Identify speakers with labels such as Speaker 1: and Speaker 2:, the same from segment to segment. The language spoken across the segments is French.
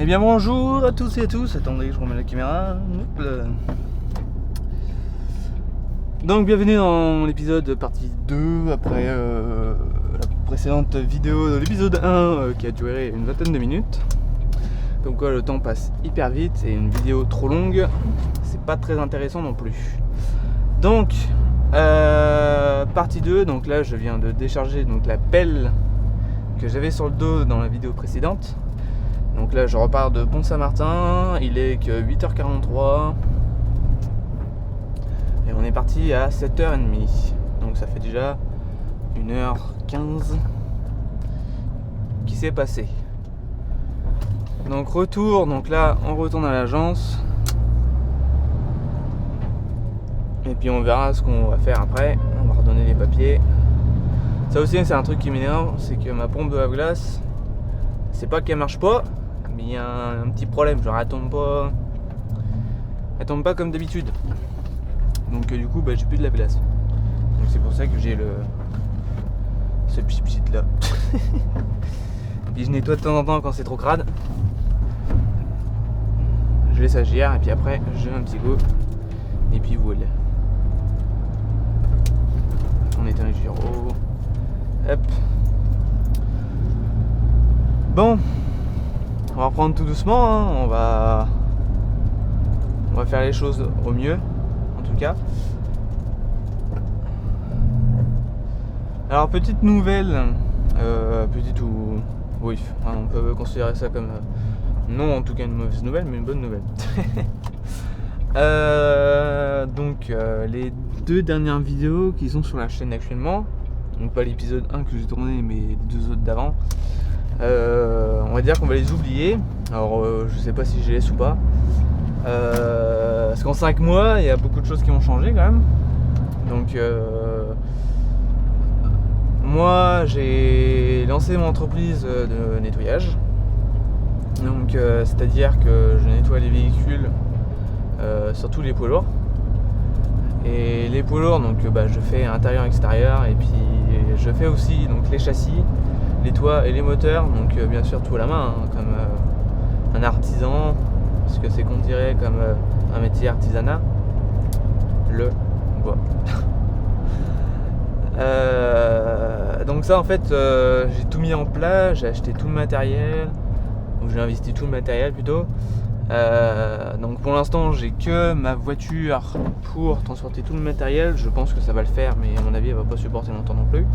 Speaker 1: Eh bien bonjour à tous et à tous, attendez je remets la caméra. Hop là. Donc bienvenue dans l'épisode partie 2 après la précédente vidéo de l'épisode 1 qui a duré une vingtaine de minutes. Comme quoi le temps passe hyper vite et une vidéo trop longue c'est pas très intéressant non plus. Donc partie 2, donc là je viens de décharger donc la pelle que j'avais sur le dos dans la vidéo précédente. Donc là je repars de Pont-Saint-Martin, il est que 8h43 et on est parti à 7h30. Donc ça fait déjà 1h15 qui s'est passé. Donc retour, donc là on retourne à l'agence et puis on verra ce qu'on va faire après. On va redonner les papiers. Ça aussi c'est un truc qui m'énerve, c'est que ma pompe de lave-glace, c'est pas qu'elle marche pas, mais il y a un petit problème, genre elle tombe pas comme d'habitude. Donc du coup j'ai plus de lave-glace. Donc c'est pour ça que j'ai ce pchit là. Puis je nettoie de temps en temps quand c'est trop crade. Je laisse agir et puis après je mets un petit coup. Et puis voilà. On éteint les gyros. Hop. Bon. On va reprendre tout doucement, hein. On va faire les choses au mieux, en tout cas. Alors petite nouvelle, petite ou oui, on peut considérer ça comme non en tout cas une mauvaise nouvelle, mais une bonne nouvelle. Donc les deux dernières vidéos qui sont sur la chaîne actuellement, donc pas l'épisode 1 que j'ai tourné, mais les deux autres d'avant. On va dire qu'on va les oublier. Alors je sais pas si je les laisse ou pas, parce qu'en 5 mois il y a beaucoup de choses qui ont changé quand même. Donc moi j'ai lancé mon entreprise de nettoyage. Donc c'est à dire que je nettoie les véhicules, surtout les poids lourds. Et les poids lourds, donc je fais intérieur extérieur, et puis je fais aussi donc les châssis, les toits et les moteurs, donc bien sûr tout à la main, hein, comme un artisan, parce que c'est considéré comme un métier artisanat, le bois. Donc ça en fait j'ai tout mis en place, j'ai acheté tout le matériel, ou j'ai investi tout le matériel plutôt. Donc pour l'instant j'ai que ma voiture pour transporter tout le matériel. Je pense que ça va le faire, mais à mon avis elle va pas supporter longtemps non plus.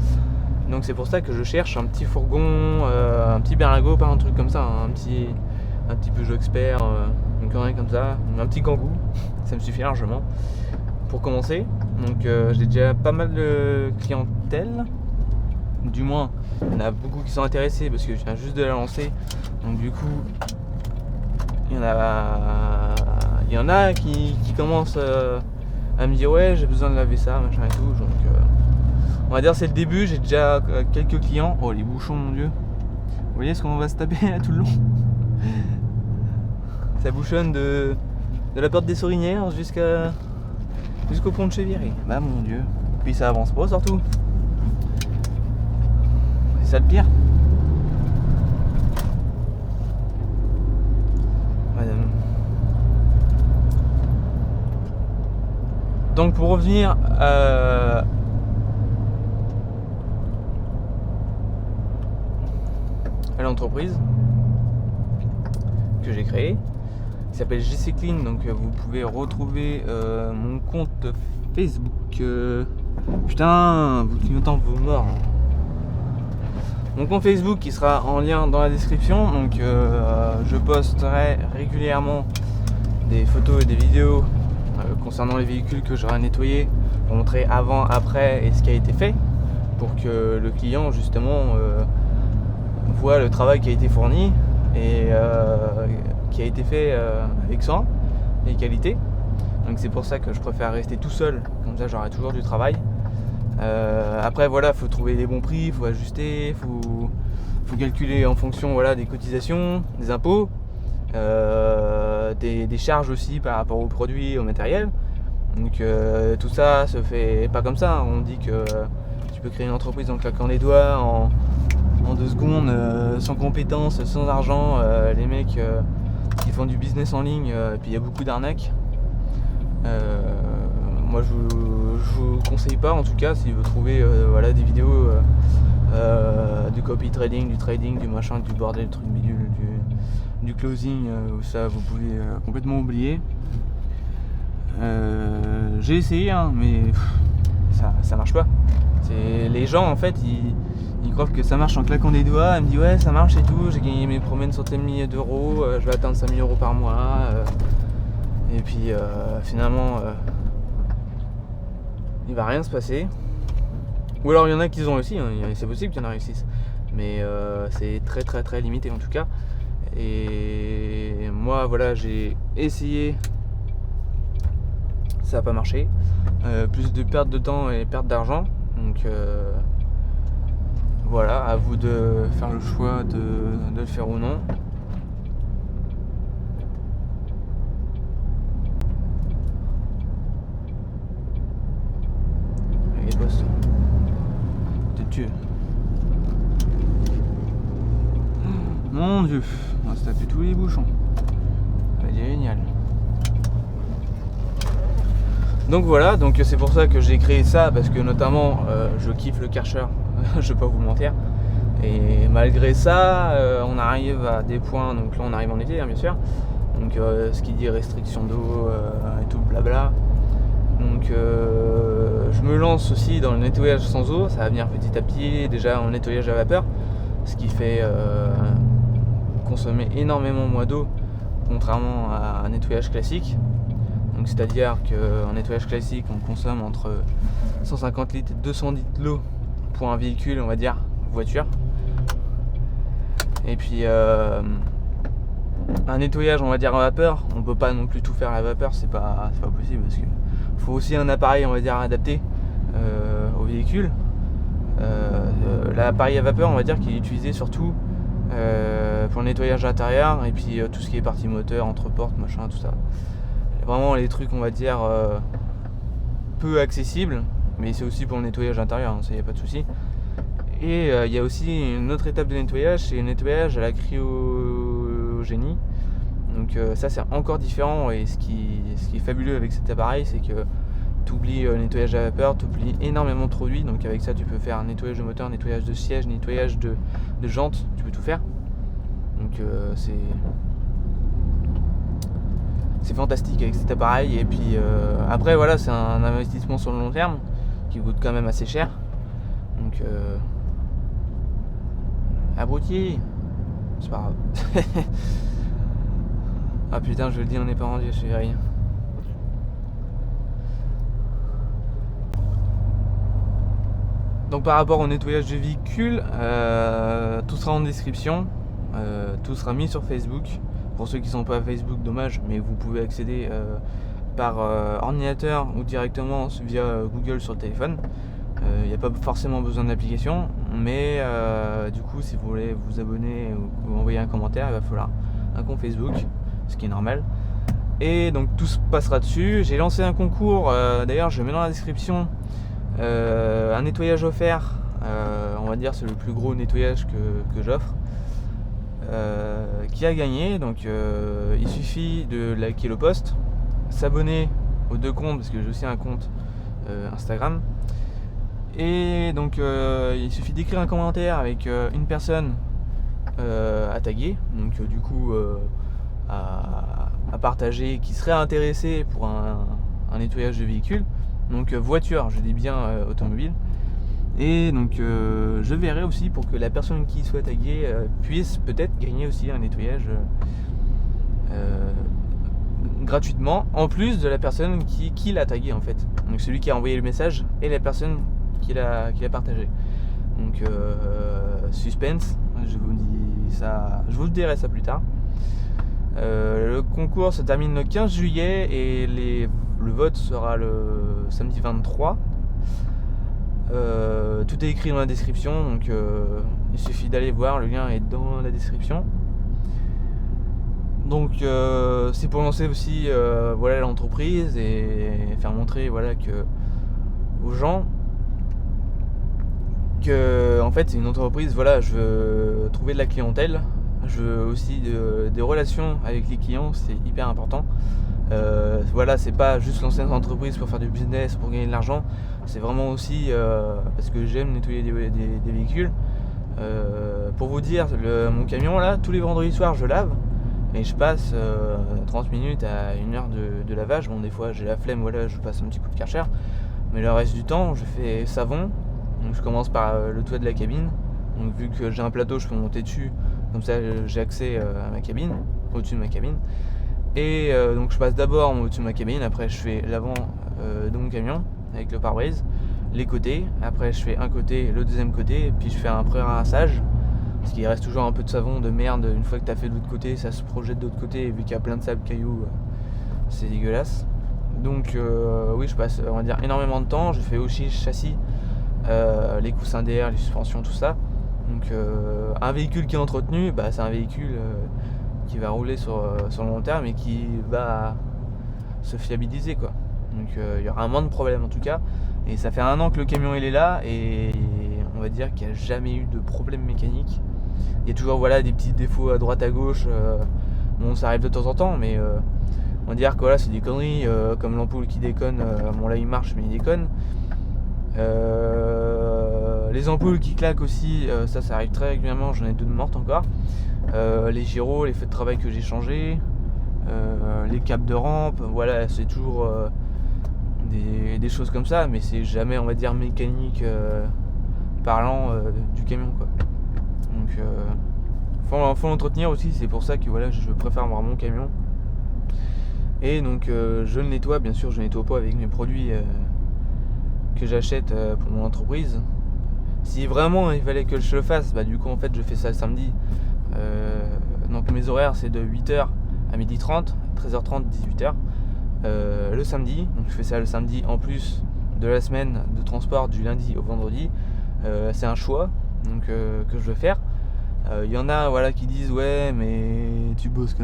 Speaker 1: Donc c'est pour ça que je cherche un petit fourgon, un petit berlingot, pas un truc comme ça, hein, un petit Peugeot Expert, une connerie comme ça, un petit Kangoo, ça me suffit largement pour commencer. Donc j'ai déjà pas mal de clientèle, du moins il y en a beaucoup qui sont intéressés parce que je viens juste de la lancer. Donc du coup il y en a qui commencent à me dire ouais j'ai besoin de laver ça, machin et tout. Donc on va dire c'est le début, j'ai déjà quelques clients. Oh les bouchons mon dieu. Vous voyez ce qu'on va se taper là tout le long. Ça bouchonne de la porte des Sorinières jusqu'au pont de Cheviré. Bah mon dieu. Puis ça avance pas surtout. C'est ça le pire. Madame. Donc pour revenir à l'entreprise que j'ai créée, qui s'appelle JC Clean. Donc vous pouvez retrouver mon compte Facebook. Putain, vous clignotants vos morts. Mon compte Facebook qui sera en lien dans la description. Donc je posterai régulièrement des photos et des vidéos concernant les véhicules que j'aurai nettoyés pour montrer avant, après et ce qui a été fait, pour que le client justement voit le travail qui a été fourni et qui a été fait avec soin et qualité. Donc c'est pour ça que je préfère rester tout seul, comme ça j'aurai toujours du travail. Après voilà, faut trouver les bons prix, faut ajuster, faut calculer en fonction voilà, des cotisations, des impôts, des charges aussi par rapport aux produits, au matériel. Donc tout ça se fait pas comme ça. On dit que tu peux créer une entreprise en claquant les doigts, en 2 secondes, sans compétences, sans argent, les mecs qui font du business en ligne, et puis il y a beaucoup d'arnaques. Moi je vous conseille pas, en tout cas, si vous trouvez voilà, des vidéos du copy trading, du trading, du machin, du bordel, du truc bidule, du closing, ça vous pouvez complètement oublier. J'ai essayé, hein, mais ça marche pas. Les gens en fait ils croient que ça marche en claquant des doigts. Ils me disent ouais ça marche et tout, j'ai gagné mes premières centaines de milliers d'euros, je vais atteindre 5000 euros par mois, et puis finalement il va rien se passer. Ou alors il y en a qui ont réussi, hein. C'est possible qu'il y en a réussissent, mais c'est très très très limité en tout cas. Et moi voilà, j'ai essayé, ça n'a pas marché, plus de perte de temps et perte d'argent, donc voilà, à vous de faire le choix de le faire ou non. Les postes, t'es tué. Mon dieu, on va se taper tous les bouchons. Ça va être génial. Donc voilà, donc c'est pour ça que j'ai créé ça, parce que notamment je kiffe le Karcher, je vais pas vous mentir. Et malgré ça, on arrive à des points, donc là on arrive en été hein, bien sûr. Donc ce qui dit restriction d'eau et tout blabla. Donc je me lance aussi dans le nettoyage sans eau, ça va venir petit à petit, déjà en nettoyage à vapeur, ce qui fait consommer énormément moins d'eau, contrairement à un nettoyage classique. Donc c'est-à-dire qu'en nettoyage classique, on consomme entre 150 litres et 200 litres d'eau pour un véhicule, on va dire, voiture. Et puis un nettoyage, on va dire, à vapeur, on peut pas non plus tout faire à la vapeur, c'est pas possible, parce que faut aussi un appareil, on va dire, adapté au véhicule. L'appareil à vapeur, on va dire, qui est utilisé surtout pour le nettoyage intérieur, et puis tout ce qui est partie moteur, entre-portes, machin, tout ça. Vraiment les trucs, on va dire, peu accessibles, mais c'est aussi pour le nettoyage intérieur, hein, ça y a pas de souci. Et il y a aussi une autre étape de nettoyage, c'est le nettoyage à la cryogénie. Donc ça c'est encore différent, et ce qui est fabuleux avec cet appareil, c'est que tu oublies le nettoyage à vapeur, tu oublies énormément de produits. Donc avec ça tu peux faire un nettoyage de moteur, nettoyage de siège, nettoyage de jantes, tu peux tout faire. Donc c'est fantastique avec cet appareil. Et puis après voilà, c'est un investissement sur le long terme qui coûte quand même assez cher. Donc abruti, c'est pas grave. Ah putain, je le dis, on n'est pas rendu, je fais rien. Donc par rapport au nettoyage de véhicule, tout sera en description, tout sera mis sur Facebook. Pour ceux qui ne sont pas à Facebook, dommage, mais vous pouvez accéder par ordinateur ou directement via Google sur le téléphone. Il n'y a pas forcément besoin d'application, mais du coup si vous voulez vous abonner ou envoyer un commentaire, il va falloir un compte Facebook, ce qui est normal. Et donc tout se passera dessus. J'ai lancé un concours, d'ailleurs je mets dans la description, un nettoyage offert, on va dire c'est le plus gros nettoyage que j'offre, qui a gagné. Donc il suffit de liker le post, s'abonner aux 2 comptes, parce que j'ai aussi un compte Instagram. Et donc il suffit d'écrire un commentaire avec une personne à taguer, donc du coup à partager, qui serait intéressé pour un nettoyage de véhicule, donc voiture, je dis bien automobile. Et donc je verrai aussi pour que la personne qui soit taguée puisse peut-être gagner aussi un nettoyage gratuitement, en plus de la personne qui l'a tagué en fait. Donc celui qui a envoyé le message et la personne qui l'a partagé. Donc suspense, je vous dis ça, je vous dirai ça plus tard. Le concours se termine le 15 juillet et le vote sera le samedi 23. Tout est écrit dans la description, donc il suffit d'aller voir, le lien est dans la description. Donc c'est pour lancer aussi voilà, l'entreprise et faire montrer voilà, aux gens Donc en fait c'est une entreprise, voilà, je veux trouver de la clientèle, je veux aussi des relations avec les clients, c'est hyper important. Voilà, c'est pas juste lancer une entreprise pour faire du business, pour gagner de l'argent, c'est vraiment aussi parce que j'aime nettoyer des véhicules. Pour vous dire, mon camion là, tous les vendredis soirs je lave et je passe 30 minutes à 1 heure de lavage. Bon, des fois j'ai la flemme, voilà, je passe un petit coup de Karcher, mais le reste du temps je fais savon. Donc je commence par le toit de la cabine. Donc vu que j'ai un plateau, je peux monter dessus, comme ça j'ai accès à ma cabine, au-dessus de ma cabine. Et donc je passe d'abord au-dessus de ma cabine, après je fais l'avant de mon camion avec le pare-brise, les côtés, après je fais un côté, le deuxième côté, et puis je fais un pré-rinçage, parce qu'il reste toujours un peu de savon de merde une fois que tu as fait de l'autre côté, ça se projette de l'autre côté, et vu qu'il y a plein de sable, cailloux, c'est dégueulasse. Donc oui, je passe, on va dire, énormément de temps. Je fais aussi châssis, les coussins d'air, les suspensions, tout ça. Donc un véhicule qui est entretenu, bah, c'est un véhicule qui va rouler sur le long terme et qui va se fiabiliser, quoi. Donc il y aura moins de problèmes en tout cas. Et ça fait 1 an que le camion il est là et on va dire qu'il n'y a jamais eu de problème mécanique. Il y a toujours, voilà, des petits défauts à droite à gauche. Bon, ça arrive de temps en temps, mais on va dire que voilà, c'est des conneries, comme l'ampoule qui déconne. Bon, là il marche, mais il déconne. Les ampoules qui claquent aussi, ça arrive très régulièrement. J'en ai 2 de mortes encore. Les gyros, les feux de travail que j'ai changés, les câbles de rampe, voilà, c'est toujours des choses comme ça, mais c'est jamais, on va dire, mécanique parlant du camion, quoi. Donc faut l'entretenir aussi, c'est pour ça que voilà, je préfère avoir mon camion. Et donc je le nettoie, bien sûr, je le nettoie pas avec mes produits que j'achète pour mon entreprise. Si vraiment il fallait que je le fasse, bah du coup en fait je fais ça le samedi. Donc mes horaires c'est de 8h à 12h30, 13h30, 18h le samedi. Donc je fais ça le samedi en plus de la semaine de transport du lundi au vendredi. C'est un choix donc, que je veux faire. Il y en a, voilà, qui disent ouais mais tu bosses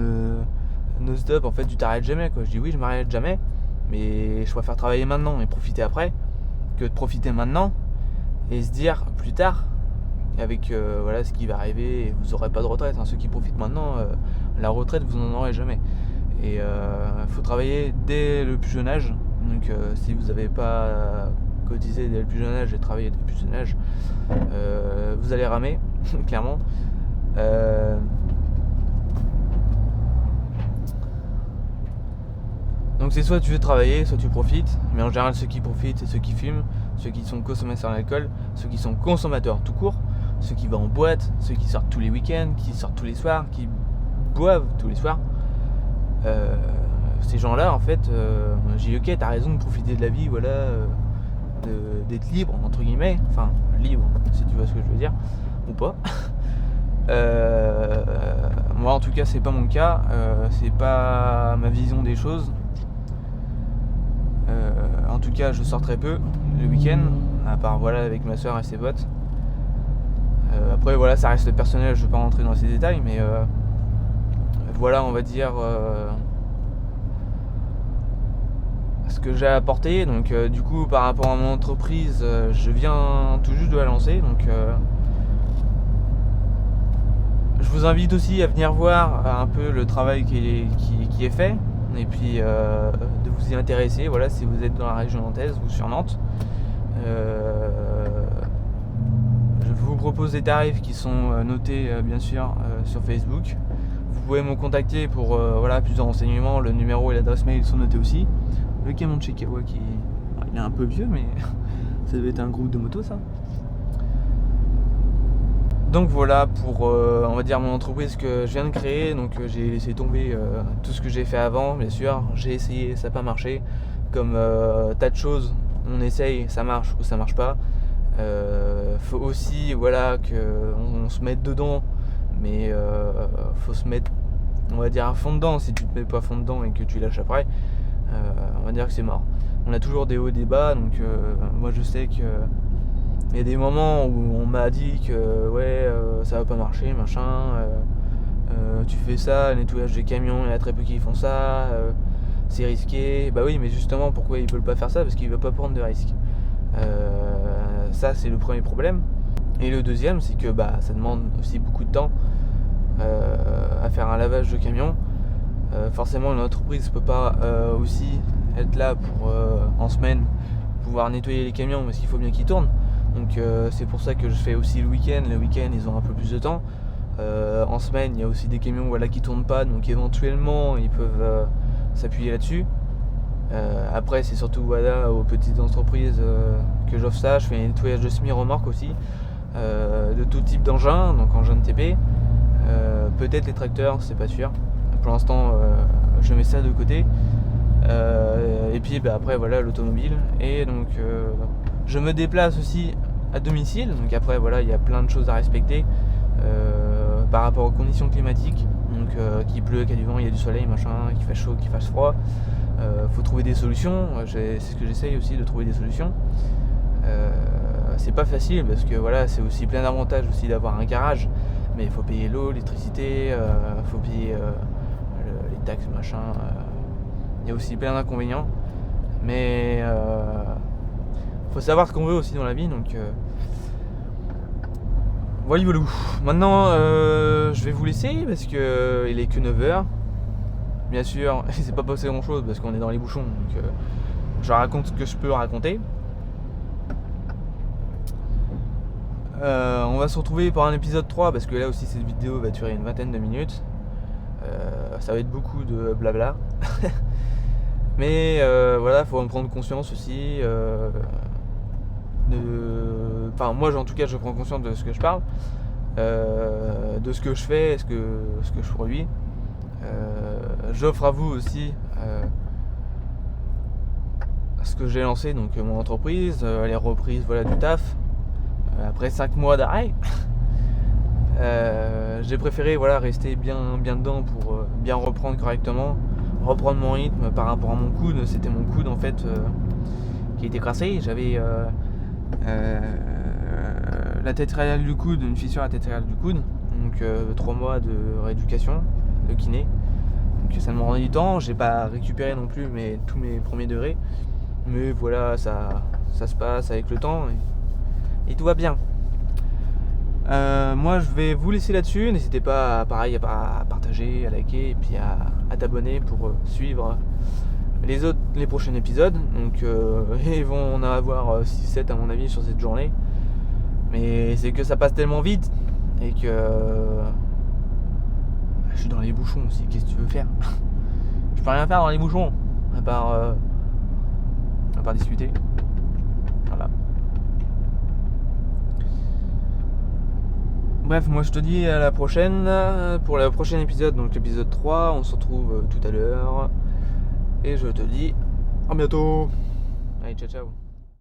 Speaker 1: non-stop, en fait tu t'arrêtes jamais, quoi. Je dis oui, je m'arrête jamais, mais je préfère travailler maintenant et profiter après que de profiter maintenant et se dire plus tard avec voilà, ce qui va arriver, et vous n'aurez pas de retraite, hein. Ceux qui profitent maintenant, la retraite vous n'en aurez jamais. Et faut travailler dès le plus jeune âge. Donc si vous n'avez pas cotisé dès le plus jeune âge et travaillé dès le plus jeune âge, vous allez ramer clairement. Donc c'est soit tu veux travailler, soit tu profites. Mais en général ceux qui profitent c'est ceux qui fument, ceux qui sont consommateurs d'alcool, ceux qui sont consommateurs tout court, ceux qui vont en boîte, ceux qui sortent tous les week-ends, qui sortent tous les soirs, qui boivent tous les soirs. Ces gens-là en fait, j'ai dit ok, t'as raison de profiter de la vie, voilà, d'être libre entre guillemets, enfin libre si tu vois ce que je veux dire, ou pas. Moi en tout cas c'est pas mon cas, c'est pas ma vision des choses. En tout cas je sors très peu le week-end, à part voilà avec ma soeur et ses potes. Après voilà, ça reste personnel, je vais pas rentrer dans ces détails, mais voilà, on va dire ce que j'ai apporté. Donc du coup par rapport à mon entreprise, je viens tout juste de la lancer, donc je vous invite aussi à venir voir un peu le travail qui est fait, et puis de vous y intéresser, voilà, si vous êtes dans la région nantaise ou sur Nantes. Je vous propose des tarifs qui sont notés bien sûr sur Facebook. Vous pouvez me contacter pour voilà, plus de renseignements. Le numéro et l'adresse mail sont notés aussi. Le camion de chez Kawa il est un peu vieux, mais ça devait être un groupe de motos, ça. Donc voilà pour on va dire mon entreprise que je viens de créer. Donc j'ai laissé tomber tout ce que j'ai fait avant, bien sûr. J'ai essayé, ça n'a pas marché. Comme tas de choses, on essaye, ça marche ou ça marche pas. Faut aussi voilà qu'on se mette dedans, mais faut se mettre, on va dire, à fond dedans. Si tu te mets pas à fond dedans et que tu lâches après, on va dire que c'est mort. On a toujours des hauts et des bas, donc moi je sais que il y a des moments où on m'a dit que ouais ça va pas marcher, machin, tu fais ça, le nettoyage des camions, il y a très peu qui font ça, c'est risqué. Bah oui, mais justement pourquoi ils veulent pas faire ça? Parce qu'ils veulent pas prendre de risques. Ça c'est le premier problème. Et le deuxième, c'est que ça demande aussi beaucoup de temps à faire un lavage de camion. Forcément, une entreprise ne peut pas aussi être là pour en semaine pouvoir nettoyer les camions parce qu'il faut bien qu'ils tournent. Donc c'est pour ça que je fais aussi le week-end. Le week-end, ils ont un peu plus de temps. En semaine, il y a aussi des camions qui tournent pas, donc éventuellement ils peuvent s'appuyer là-dessus. Après, c'est surtout aux petites entreprises que j'offre ça. Je fais un nettoyage de semi-remorque aussi, de tout type d'engin, donc engin de TP. Peut-être les tracteurs, c'est pas sûr. Pour l'instant, je mets ça de côté. Et puis après, l'automobile. Et donc, je me déplace aussi à domicile. Donc après, il y a plein de choses à respecter par rapport aux conditions climatiques. Donc, qu'il pleut, qu'il y a du vent, il y a du soleil, machin, qu'il fasse chaud, qu'il fasse froid. Faut trouver des solutions. C'est ce que j'essaye aussi, de trouver des solutions. C'est pas facile parce que c'est aussi plein d'avantages aussi d'avoir un garage, mais il faut payer l'eau, l'électricité, faut payer les taxes, machin. Il y a aussi plein d'inconvénients, mais faut savoir ce qu'on veut aussi dans la vie. Donc voilà. Maintenant je vais vous laisser parce que il est que 9h. Bien sûr, il s'est pas passé grand chose parce qu'on est dans les bouchons, donc je raconte ce que je peux raconter. On va se retrouver pour un épisode 3 parce que là aussi cette vidéo va durer une vingtaine de minutes. Ça va être beaucoup de blabla. Mais faut en prendre conscience aussi. Moi en tout cas je prends conscience de ce que je parle, de ce que je fais, ce que je produis. J'offre à vous aussi ce que j'ai lancé, donc mon entreprise, les reprises du taf. Après 5 mois d'arrêt, j'ai préféré rester bien dedans pour bien reprendre correctement, reprendre mon rythme par rapport à mon coude. C'était mon coude en fait qui était cassé. J'avais la tête réelle du coude, une fissure à la tête réelle du coude, donc 3 mois de rééducation, de kiné. Donc ça me rendait du temps. J'ai pas récupéré non plus tous mes premiers degrés, mais ça se passe avec le temps et tout va bien. Moi je vais vous laisser là-dessus. N'hésitez pas à partager, à liker et puis à t'abonner pour suivre les prochains épisodes. Donc ils vont en avoir 6-7 à mon avis sur cette journée. Mais c'est que ça passe tellement vite et que je suis dans les bouchons aussi. Qu'est-ce que tu veux faire? Je peux rien faire dans les bouchons à part discuter. Voilà. Bref, moi je te dis à la prochaine pour le prochain épisode, donc l'épisode 3. On se retrouve tout à l'heure et je te dis à bientôt. Allez, ciao ciao.